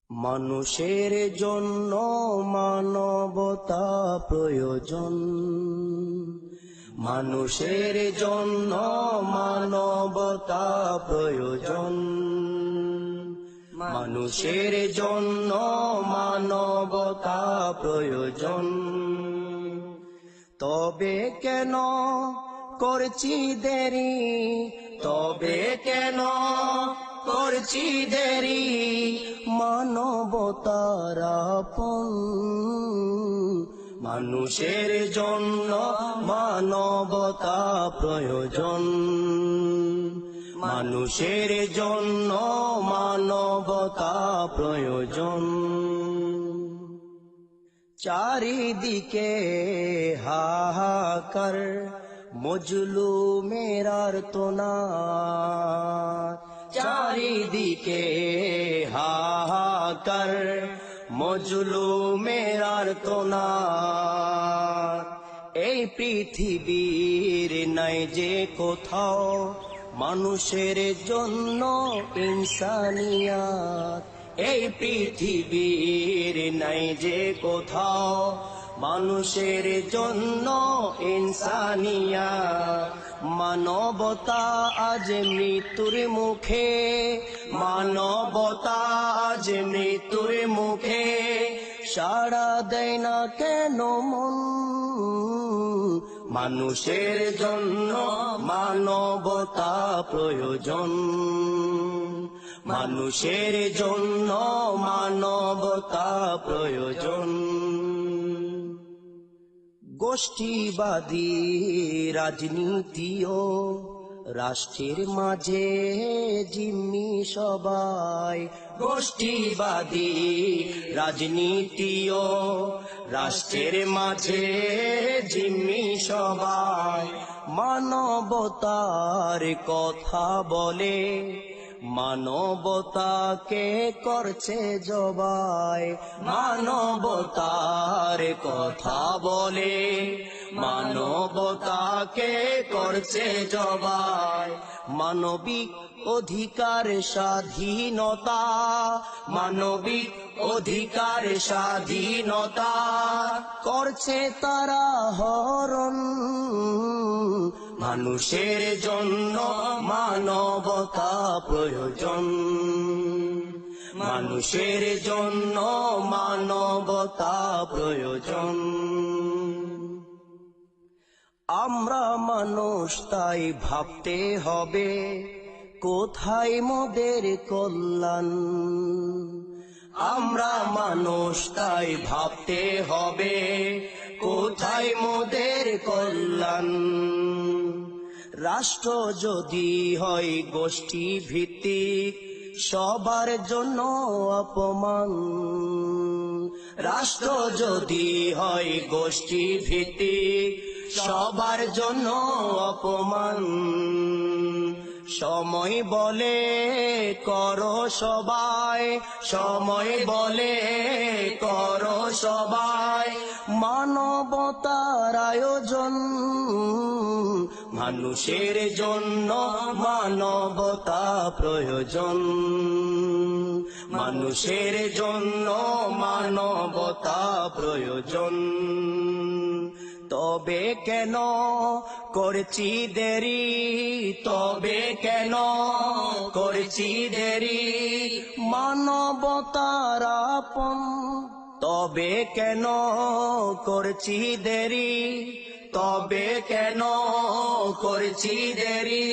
মানুষের জন্য মানবতা প্রয়োজন, মানুষের জন্য মানবতা প্রয়োজন, মানুষের জন্য মানবতা প্রয়োজন। তবে কেন করছি দেরি, তবে কেন করছি দেরি, মানবতার আপন। মানুষের জন্য মানবতা প্রয়োজন, মানুষের জন্য মানবতা প্রয়োজন। চারিদিকে হাহাকার, মজলুমের আর্তনাদ, চারিদিকে হাহাকার, মজলুমের আর্তনাদ। এই পৃথিবীর নাই যে কোথাও মানুষের জন্য ইনসানিয়াত, এই পৃথিবীর নাই যে কোথাও মানুষের জন্য ইনসানিয়াত। মানবতা আজ মৃত্যুর মুখে, মানবতা আজ মৃত্যুর মুখে, সাড়া দেয় না কেন মন। মানুষের জন্য মানবতা প্রয়োজন, মানুষের জন্য মানবতা প্রয়োজন। গোষ্ঠীবাদী রাজনীতিও রাষ্ট্রের মাঝে জিম্মি সবাই, গোষ্ঠীবাদী রাজনীতিও রাষ্ট্রের মাঝে জিম্মি সবাই। মানবতার কথা বলে মানবতাকে করছে জবাই, মানবতার কথা বলে মানবতাকে করছে জবাই। মানবিক অধিকার স্বাধীনতা, মানবিক অধিকার স্বাধীনতা করছে তারা হরণ। মানুষের জন্য মানবতা প্রয়োজন, মানুষের জন্য মানবতা প্রয়োজন। আমরা মানুষ তাই ভাবতে হবে কোথায় মোদের কল্যাণ, আমরা মানুষ তাই ভাবতে হবে কোথায় মোদের কল্যাণ। রাষ্ট্র যদি হয় গোষ্ঠী ভিত্তিক সবার জন্য অপমান, রাষ্ট্র যদি হয় গোষ্ঠী ভিত্তিক সবার জন্য অপমান। সময় বলে করো সবাই, সময় বলে করো সবাই মানবতার আয়োজন। মানুষের জন্য মানবতা প্রয়োজন, মানুষের জন্য মানবতা প্রয়োজন। তবে কেন করছি দেরি, তবে কেন করছি দেরি, মানবতার আপন। তবে কেন করছি দেরি, তবে কেন করছি দেরি,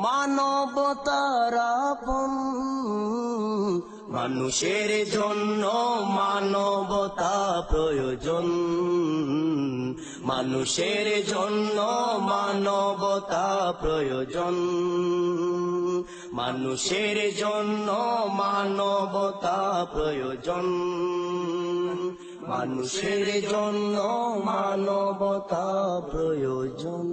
মানবতার আপন। মানুষের জন্য মানবতা প্রয়োজন, মানুষের জন্য মানবতা প্রয়োজন, মানুষের জন্য মানবতা প্রয়োজন, মানুষের জন্য মানবতা প্রয়োজন।